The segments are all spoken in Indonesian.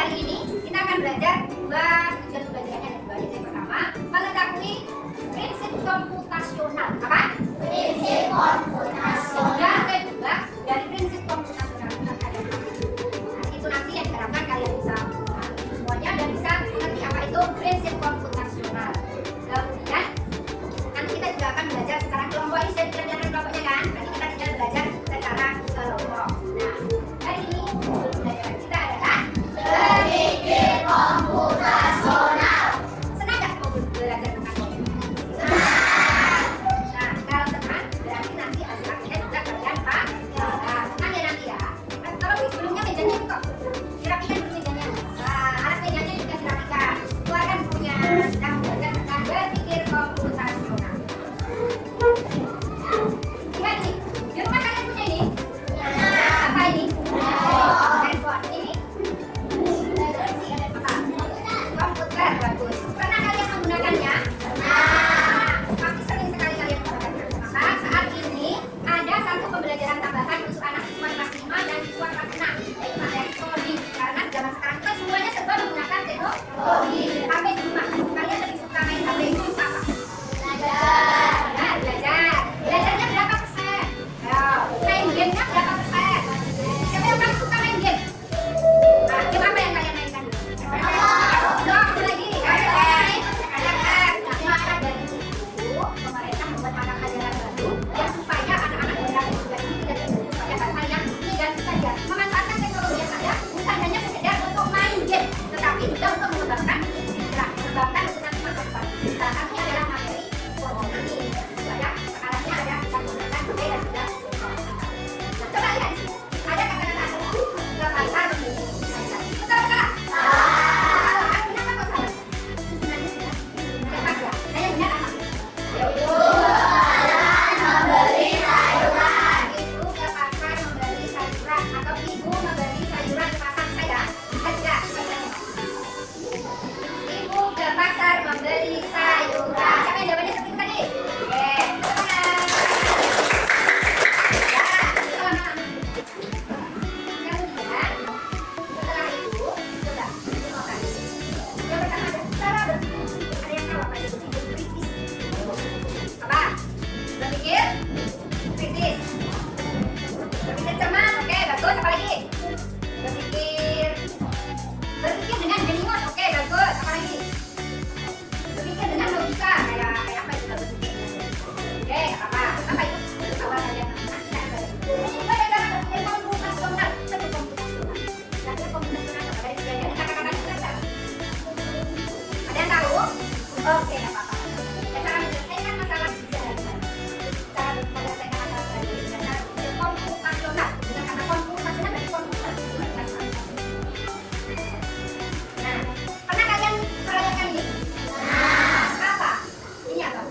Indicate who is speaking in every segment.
Speaker 1: hari ini kita akan belajar dua tujuan pembelajarannya ada dua. Yang pertama, mengetahui prinsip komputasional. Apa? Prinsip komputasional. Yang kedua, dari prinsip komputasional itu nanti yang diharapkan kalian bisa semuanya dan bisa mengerti apa itu prinsip komputasional. Kemudian nanti kita juga akan belajar secara kelompok. Ini sudah dikerjakan kelompoknya kan? Nanti kita tinggal belajar secara kelompok. Nah, hari ini pembelajaran kita adalah berpikir komputasional. Senang nggak mau belajar tentang komputer? Senang. Nah, kalau senang berarti nanti hasil akhirnya juga kalian paham. Senang ya nanti ya. Kalau sebelumnya mejanya kok dirapikan dulu mejanya. Alas mejanya juga dirapikan. Keluarkan bukunya. Sedang belajar tentang berpikir komputasional. Lihat nih, di rumah kalian punya ini? Apa ini? Handphone ini. Komputer, bagus. Pernah kalian menggunakannya? Pasti sering sekali kalian menggunakannya. Maka saat ini ada satu pembelajaran tambahan untuk anak siswa kelas 5 dan siswa kelas 6, yaitu materi coding. Karena zaman sekarang itu semuanya serba menggunakan teknologi. HP di rumah. Kalian lebih suka main HP itu apa? Belajar. Belajarnya berapa persen? Main gamenya berapa persen? Siapa yang paling suka main game? Game apa yang kalian mainkan? Apa lagi? Nah, maka dari itu pemerintah membuat mata pelajaran baru yang supaya anak-anak generasi muda ini tidak terfokus pada hal-hal yang negatif saja, memanfaatkan teknologi yang ada bukan hanya sekedar untuk main game, tetapi juga untuk mengembangkan mengembangkan untuk nanti masa depan. Salah satunya adalah materi coding, supaya sekarangnya ada bisa menggunakan HP dan juga nah, coba lihat di sini ada kata-kata ke pasar membeli sayuran. Betul atau salah? Salah. Kenapa kok salah? Sebenarnya sudah pas ya. Nah, yang benar apa? Yaitu membeli sayuran. Ibu ke pasar membeli sayuran atau ibu membeli sayuran ke pasar. Saya bisa tidak bacanya? Ibu ke pasar membeli sayuran. Siapa yang jawabannya seperti itu tadi? Oke, tangan. Ya, selamat. Kemudian setelah itu coba semua kali. Yang pertama ada cara berpikir. Ada yang tahu apa itu berpikir kritis? Apa? Berpikir kritis. Berpikir cermat. Oke, bagus. Apa lagi? Berpikir dengan jenius. Oke, bagus. Apa lagi? Berpikir dengan logika. Kayak apa itu berpikir? Oke, apa? Apa itu? Awal kalian itu ada cara berpikir komputasional. Berpikir komputasional. Belajar komputasional apa? Dari belajar kata-kata itu saja. Ada yang tahu? Oke, nggak apa-apa. Ya, cara menyelesaikan masalah sehari-hari. Cara menyelesaikan masalah sehari-hari dengan cara berpikir komputasional. Dengan kata komputasional dari komputer. Nah, pernah kalian merayakan ini? Apa? Ini apa?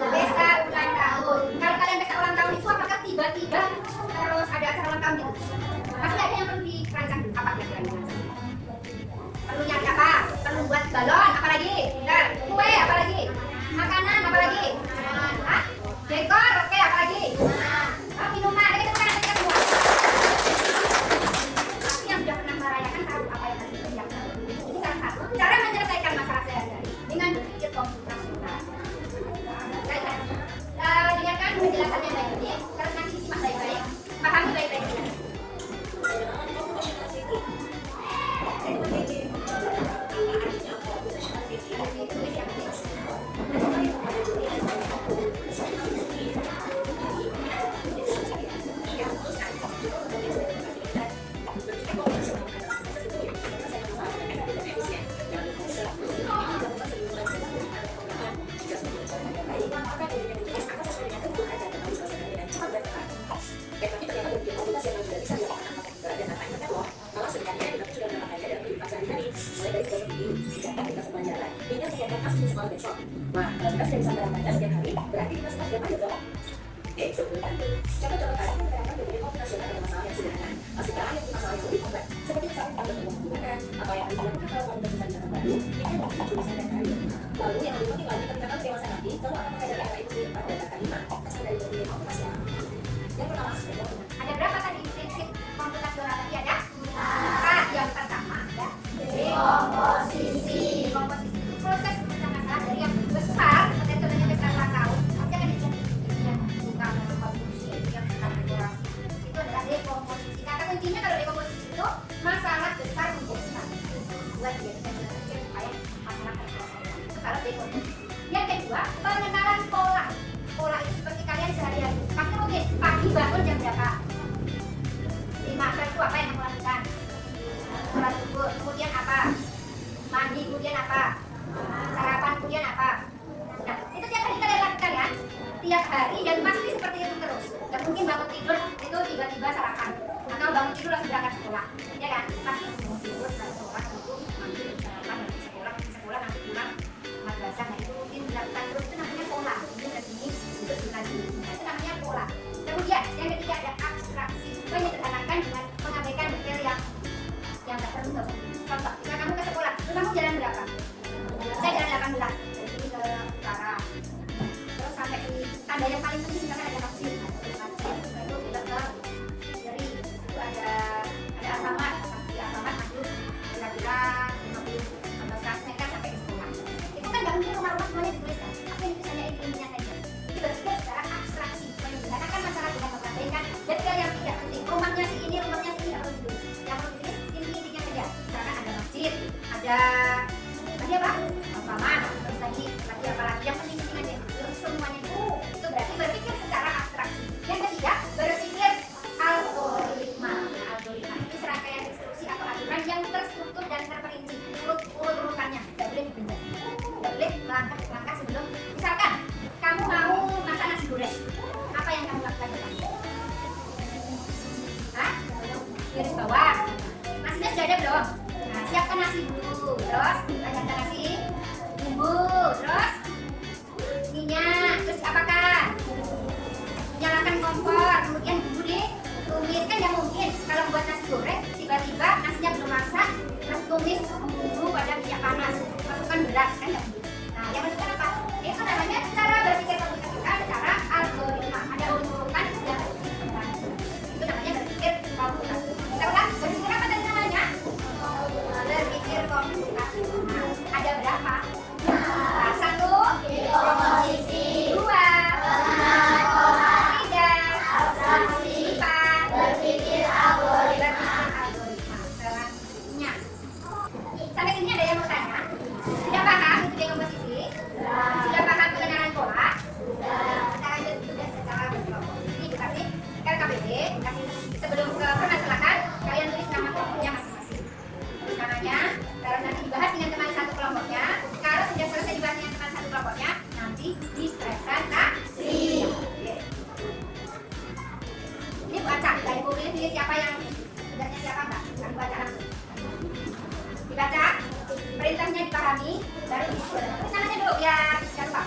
Speaker 1: Pesta ulang tahun. Kalau kalian pesta ulang tahun itu apakah tiba-tiba terus ada acara ulang tahun gitu? Pasti ada yang perlu dirancang dulu. Apa kira-kira yang dirancang? Perlu nyari apa? Perlu buat balon, apa lagi? Bentar. Kue, apa lagi? Makanan, apa lagi? Hah? Dekor, oke, apa lagi? Minuman, ada kita makan kita semua. Pasti yang sudah pernah merayakan tahu apa yang harus dikerjakan. Ini salah satu cara menyelesaikan masalah sehari-hari dengan berpikir komputasional. Baiklah, dengarkan penjelasannya baik-baik. Terus nanti disimak baik-baik, pahami baik-baik.
Speaker 2: Wah, kalau kita sudah bisa menerapkannya setiap hari, berarti kita suka setiap hari dong. Oke, sebelum lanjut, coba-coba kalian menerapkan berbagai komputasional pada masalah yang sederhana. Pastikan yang masalah yang lebih kompleks, seperti misalnya tentang bentuk menggunakan, atau yang harus dilakukan kalau kamu sudah selesai dengan baru, ini mungkin tulisan dan kayu. Lalu yang lebih penting lagi, ketika kamu dewasa nanti, kamu akan mengajari anak itu di depan dan kalimat asal dari berbagai komputasional. Yang pertama,
Speaker 1: Ada berapa tadi prinsip komputasional tadi ada? Yang pertama ada buat dia supaya masyarakat selesai. Itu kalau dekomposisi. Yang kedua, pengenalan pola. Pola itu seperti kalian sehari-hari. Pasti mungkin pagi bangun jam berapa? 5. Itu apa yang kamu lakukan? Sholat subuh. Kemudian apa? Mandi. Kemudian apa? Sarapan. Kemudian apa? Nah, itu tiap hari kalian lakukan ya. Tiap hari dan pasti seperti itu terus. Gak mungkin bangun tidur itu tiba-tiba sarapan atau bangun tidur langsung berangkat sekolah, ya kan? Pasti bangun tidur, lalu sholat, duduk, mandi, sarapan, nanti sekolah, nanti pulang madrasah. Nah itu mungkin dilakukan terus, itu namanya pola. Ini ke sini, itu lagi. Nah, itu namanya pola. Kemudian yang ketiga ada abstraksi, menyederhanakan dengan mengabaikan detail yang tak perlu. Contoh, jika kamu ke sekolah, kamu jalan berapa? Saya jalan 18 dari sini ke utara. Terus sampai di tanda yang paling penting misalkan ada masjid, itu kita ke kiri, itu ada Alfamart, di Alfamart masuk kira-kira 15 meter sampai ke sekolah. Itu kan nggak mungkin rumah-rumah semuanya dituliskan, tapi itu hanya intinya saja. Itu berarti secara abstraksi, menyederhanakan masalah dengan mengabaikan detail yang tidak penting. Rumahnya si ini nggak perlu ditulis. Yang perlu ditulis inti-intinya saja. Misalkan ada masjid, ada tadi apa? Alfamart, terus tadi apa lagi yang penting aja. Semuanya itu berarti berpikir secara abstraksi. Yang ketiga, berpikir algoritma. Algoritma itu serangkaian instruksi atau aturan yang terstruktur dan terperinci urut-urutannya. Tidak boleh dipindah. Tidak boleh langkah sebelum. Misalkan kamu mau masak nasi goreng, apa yang kamu lakukan pertama? Hah? Garis bawah. Nasinya sudah ada belum? Nah, siapkan nasi dulu. Terus banyakkan nasi, bumbu, terus minyak, terus apakah? Nyalakan kompor, kemudian bumbu ditumis. Kan nggak mungkin kalau buat nasi goreng tiba-tiba nasinya belum masak terus tumis bumbu pada minyak panas, masukkan beras, kan nggak mungkin. Nah, yang masukkan apa? Itu namanya cara berpikir kita secara algoritma. Ada urutan dan itu namanya berpikir komputasi. Kita ulang, berpikir apa tadi namanya? Berpikir komputasional. Ada berapa? Nah, 1 komposisi, 2 pengenalan pola, 3 abstraksi, 4 berpikir algoritma. Selanjutnya, sampai sini ada yang mau tanya? Sudah paham itu dekomposisi? Sudah paham pengenalan pola? Kita lanjut tugas secara berkelompok. Ini dikasih LKPD, dikasih sebelum ke permasalahan, kalian tulis nama kelompoknya masing-masing. Tulis namanya, baru nanti dibahas dengan teman satu kelompoknya. Kalau sudah selesai dibahas dengan teman satu kelompoknya, nanti dipresentasi. Ini baca, dari buku ini siapa yang tugasnya siapa enggak? Kami baca langsung. Dibaca, perintahnya dipahami, baru disusun. Tulis namanya dulu biar jangan lupa.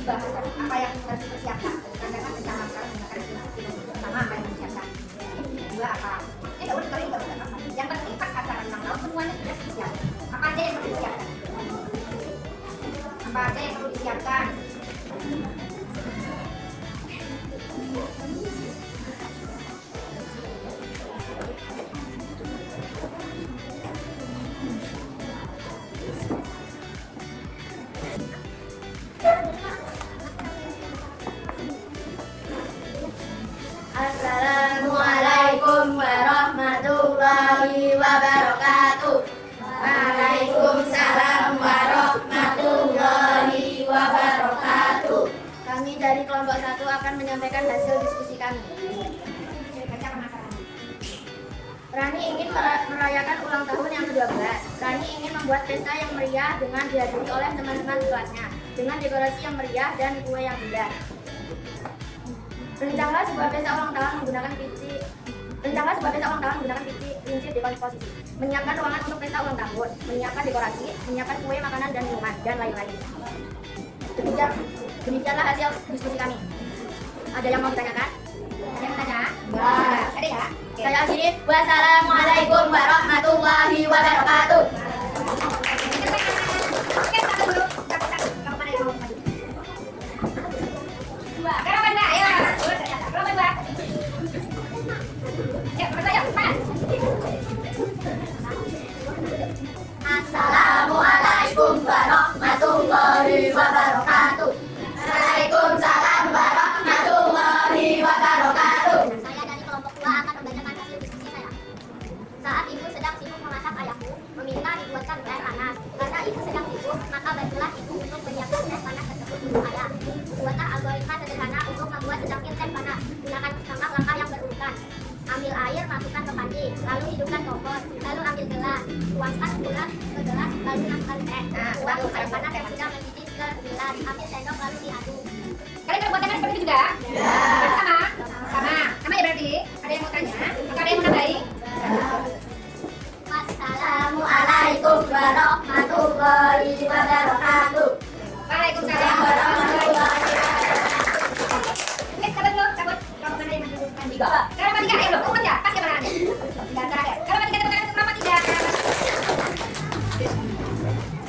Speaker 1: Apa yang harus dipersiapkan? Karena kecamatan menggunakan prinsip pertama apa yang dipersiapkan. Kedua apa? Ini nggak boleh kering, nggak boleh apa. Yang penting pas acara ulang tahun semuanya sudah siap. Apa aja yang perlu disiapkan? Apa aja yang perlu disiapkan?
Speaker 3: Assalamualaikum warahmatullahi wabarakatuh. Waalaikumsalam warahmatullahi wabarakatuh. Kami dari kelompok 1 akan menyampaikan hasil diskusi kami. Rani ingin merayakan ulang tahun yang ke-12. Rani ingin membuat pesta yang meriah dengan dihadiri oleh teman-teman kelasnya dengan dekorasi yang meriah dan kue yang indah. Rencanalah sebuah pesta ulang tahun menggunakan prinsip dekomposisi. Menyiapkan ruangan untuk pesta ulang tahun, menyiapkan dekorasi, menyiapkan kue, makanan dan minuman, dan lain-lain. Demikianlah hasil diskusi kami. Ada yang mau ditanyakan? Ada yang bertanya? Ada ya? Saya akhiri. Wassalamualaikum warahmatullahi wabarakatuh. Assalamualaikum warahmatullahi wabarakatuh. Waalaikumsalam warahmatullahi wabarakatuh.
Speaker 4: Saya dari kelompok 2 akan membacakan hasil diskusi saya. Saat ibu sedang sibuk memasak, ayahku meminta dibuatkan teh panas. Karena ibu sedang sibuk, maka bantulah ibu untuk menyiapkan teh panas tersebut untuk ayah. Buatlah algoritma sederhana untuk membuat secangkir teh panas. Gunakan langkah-langkah yang berurutan. Ambil air, masukkan ke panci, lalu hidupkan kompor, lalu ambil gelas, tuangkan gula ke gelas, lalu masukkan teh. Tuang air panas yang sudah mendidih ke gelas, ambil sendok lalu diaduk.
Speaker 1: Kalian pernah buat teh seperti itu juga? Ya. Sama? Sama? Sama ya berarti? Ada yang mau tanya? Atau ada yang mau nambahin?
Speaker 4: Wassalamualaikum warahmatullahi wabarakatuh.
Speaker 1: Waalaikumsalam warahmatullahi wabarakatuh. Cabut dulu, cabut. Kalau ada yang mau ditanya. 3. Cara matikan, ayo dong. Umut ya? Pas ya mana? Dan terakhir. Kalau matikan tepuk tangan kenapa tidak?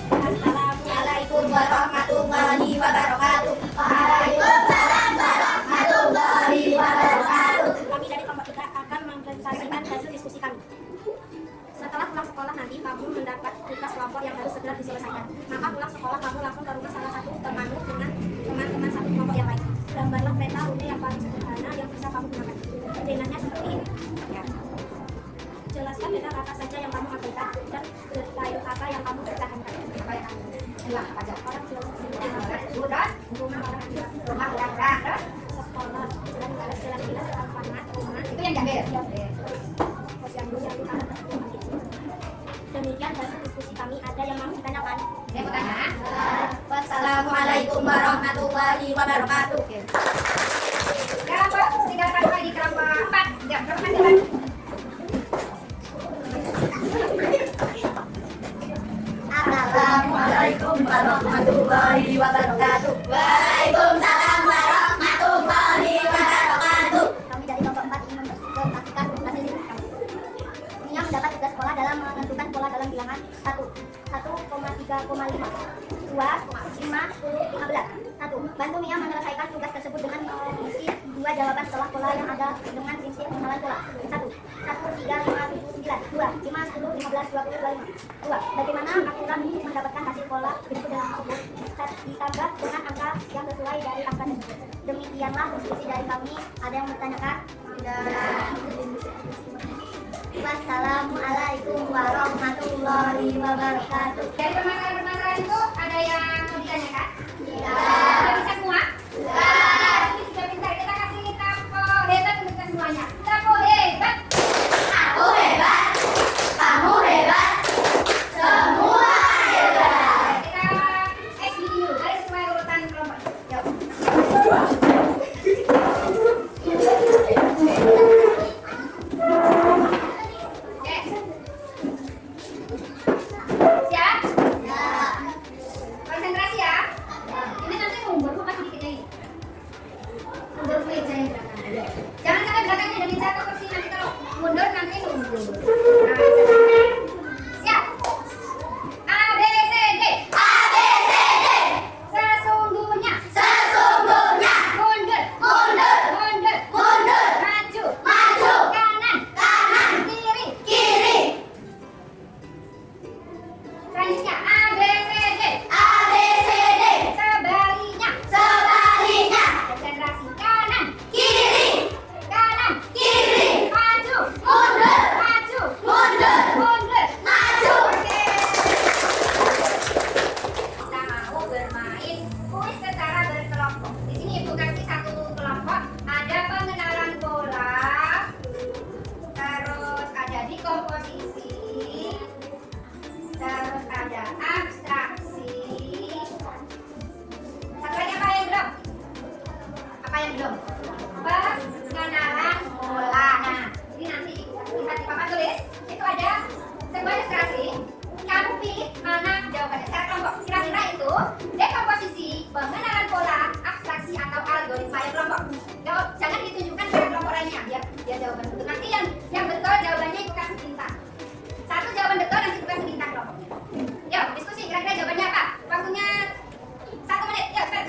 Speaker 3: Assalamualaikum warahmatullahi wabarakatuh. Waalaikumsalam warahmatullahi wabarakatuh. Kami dari kelompok 3 akan mempresentasikan hasil diskusi kami. Setelah pulang sekolah nanti kamu mendapat tugas kelompok yang harus segera diselesaikan. Maka pulang sekolah kamu langsung ke rumah salah satu temanmu dengan teman-teman satu kelompok yang lain. Gambarlah peta rute yang paling sederhana yang bisa kamu gunakan. Perbedaannya seperti ini. Ya. Jelaskan beda kata saja yang kamu abaikan dan detail kata yang kamu pertahankan.
Speaker 1: Apa ya? Dua, apa aja?
Speaker 3: Orang tua,
Speaker 1: Sudah?
Speaker 3: rumah orang tua,
Speaker 1: Rumah udah.
Speaker 3: sekolah, jelas-jelas alamat, rumah.
Speaker 1: Itu yang diambil.
Speaker 3: Demikian hasil diskusi kami. Ada yang mau ditanyakan?
Speaker 1: Saya mau tanya.
Speaker 3: Wassalamualaikum warahmatullahi wabarakatuh.
Speaker 1: Kelompok 3 kali di kelompok 4. Ya, kelompok 4
Speaker 3: Assalamualaikum warahmatullahi wabarakatuh. Waalaikumsalam warahmatullahi wabarakatuh. Kami dari kelompok 4 ingin mempresentasikan hasil diskusi kami. Mia mendapat tugas sekolah dalam menentukan pola dalam bilangan 1,3,5, 2, 5, 10, 15. 1. Bantu Mia menyelesaikan tugas tersebut dengan mengisi 2 jawaban setelah pola yang ada dengan prinsip pengenalan pola. 1, 1, 3, 5, 7, 9. 2, 5, 10, 15, 20, 25. 2. Bagaimana akurat mendapatkan hasil pola berikut dalam tersebut? Ditambah dengan angka yang sesuai dari angka tersebut. Demikianlah diskusi dari kami. Ada yang bertanyakan? Wassalamualaikum warahmatullahi wabarakatuh.
Speaker 1: Dari permasalahan-permasalahan itu ada yang mau ditanyakan? Sudah bisa semua? Ini sudah pintar. Kita kasih tapo hebat untuk kita semuanya. Tapo hebat.
Speaker 3: Aku hebat, kamu hebat, semua hebat.
Speaker 1: Kita SBD dulu. Dari sesuai urutan kelompok. Yuk. Oke. Siap? Konsentrasi ya. Ini nanti mundur masih dikit ini. Mundur meja yang belakang. Jangan sampai belakangnya ada meja atau kursi, nanti kalau mundur nanti mundur. Nah, siap. A B C D.
Speaker 3: A B C D.
Speaker 1: Sesungguhnya.
Speaker 3: Sesungguhnya.
Speaker 1: Mundur.
Speaker 3: Mundur.
Speaker 1: Mundur.
Speaker 3: Mundur.
Speaker 1: Maju.
Speaker 3: Maju.
Speaker 1: Kanan.
Speaker 3: Kanan.
Speaker 1: Kiri.
Speaker 3: Kiri.
Speaker 1: Selanjutnya A B C D.
Speaker 3: A B C D.
Speaker 1: Sebaliknya.
Speaker 3: Sebaliknya.
Speaker 1: Konsentrasi. Kanan.
Speaker 3: Kiri.
Speaker 1: Kanan.
Speaker 3: Kiri.
Speaker 1: Maju.
Speaker 3: Mundur.
Speaker 1: Maju.
Speaker 3: Mundur.
Speaker 1: Mundur.
Speaker 3: Maju.
Speaker 1: Oke. Kita mau bermain kuis secara berkelompok. Di sini Ibu kasih satu kelompok, ada pengenalan pola, terus ada di komposisi, pengenalan pola, abstraksi atau algoritma yang kelompok. Jangan ditunjukkan pada kelompok lainnya, biar dia jawaban betul. Nanti yang betul jawabannya ibu kasih bintang. Satu jawaban betul nanti ibu kasih bintang kelompoknya. Yuk diskusi, kira-kira jawabannya apa? Waktunya 1 menit. Yuk cepet.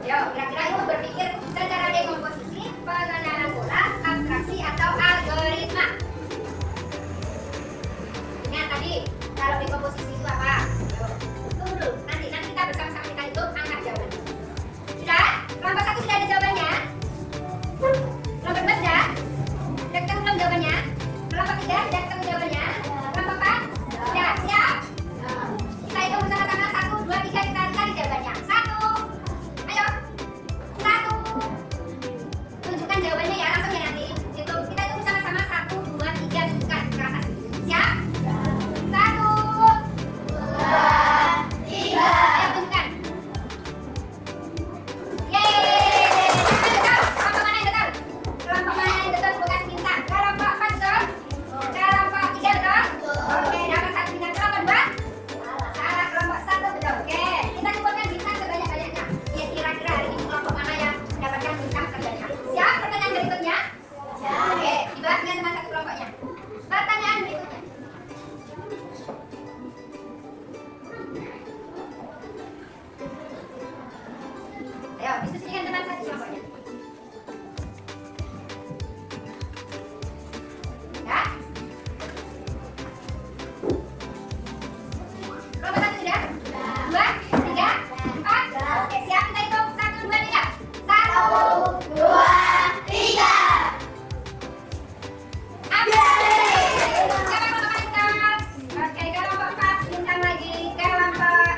Speaker 1: Yuk kira-kira ibu berpikir secara dekomposisi, pengenalan pola, abstraksi atau algoritma. Ingat tadi kalau dekomposisi itu apa? Tunggu dulu, nanti kita bersama-sama kita hitung angka jawabannya. Sudah? Kelompok 1 sudah ada jawabannya? Kelompok 2 sudah? Sudah ketemu belum jawabannya? Kelompok 3 sudah ketemu jawabannya? Kelompok 4? Sudah? Siap? Kita hitung bersama-sama 1, 2, 3 kita cari jawabannya. 1. Ayo. 1. Tunjukkan jawabannya ya, langsung ya nanti. Kita hitung bersama-sama 1, 2, 3 tunjukkan ke atas. Siap? 1, 2, 3. Ayo tunjukkan. Yeay. Kelompok mana yang betul? Kelompok mana yang betul? Ibu kasih bintang. Kelompok 4 betul? Kelompok 3 betul? Oke, dapat 1 bintang. Kelompok 2? Salah, kelompok 1 betul. Oke, kita kumpulkan bintang sebanyak-banyaknya. Ya, kira-kira hari ini kelompok mana yang mendapatkan bintang terbanyak? Siap? Pertanyaan berikutnya? Oke, dibahas dengan teman satu kelompoknya. Pertanyaan berikutnya. Ayo, diskusikan teman satu kelompoknya. Ya? Kelompok 1 sudah? 2, 3, 4. Oke, siap, kita hitung 1, 2, 3. 1, 2, 3. Ambil. Siapa kelompok bintang? Oke, kelompok 4 bintang lagi. Kelompok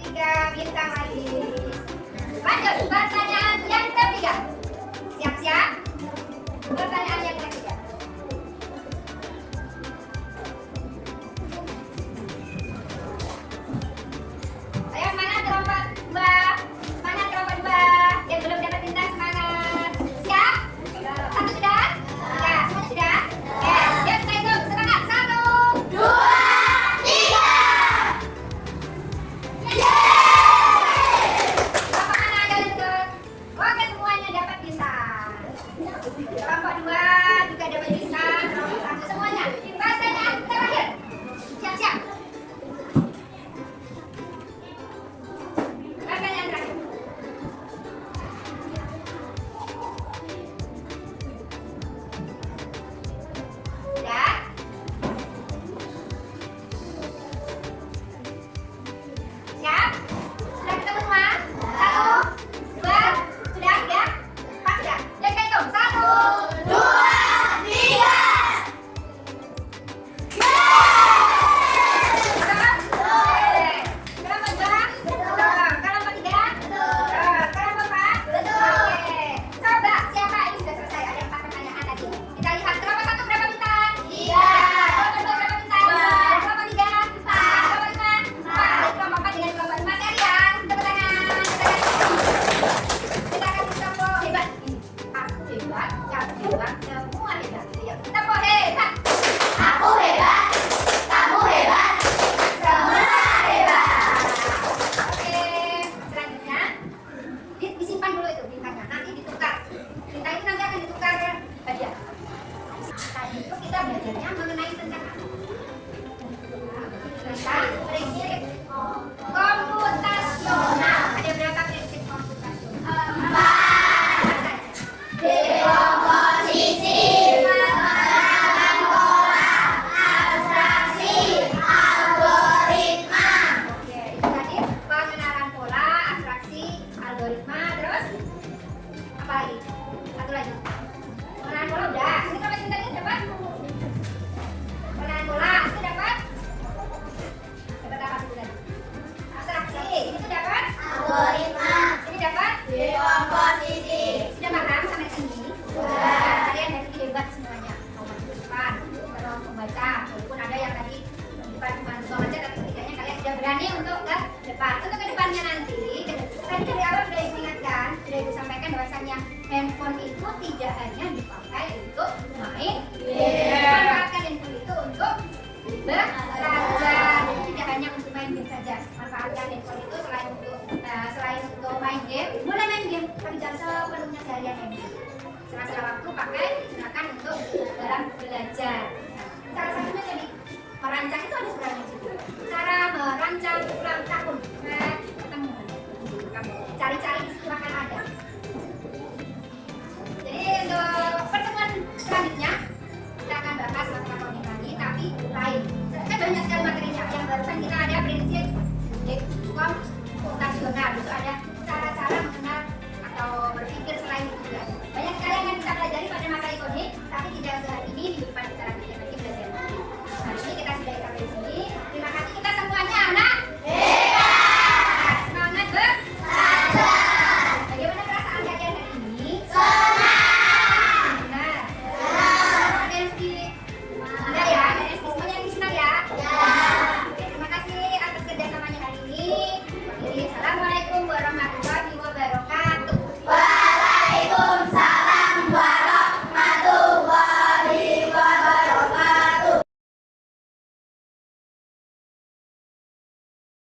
Speaker 1: 3 bintang lagi. Lanjut, pertanyaan yang ketiga. Siap-siap. Pertanyaan yang ketiga. Ayo, semangat kelompok 2. Semangat kelompok 2. Yang belum dapat bintang, semangat. Siap? 1 sudah? Ya, semuanya sudah? Oke, yuk kita hitung. Semangat. 1, 2, 3. Kelompok mana yang betul? Oke, semuanya dapat bintang. Kelompok 2 juga dapat bintang. Kelompok 1 semuanya. Pertanyaan terakhir. Siap-siap. Pertanyaan terakhir. Sudah? Siap? Sudah ketemu semua? 1, 2, sudah? 3, 4 sudah? Yuk kita hitung. 1, 2, 3. berani untuk ke depan. Untuk ke depannya nanti, tadi dari awal sudah diingatkan, sudah disampaikan bahwasannya handphone itu tidak hanya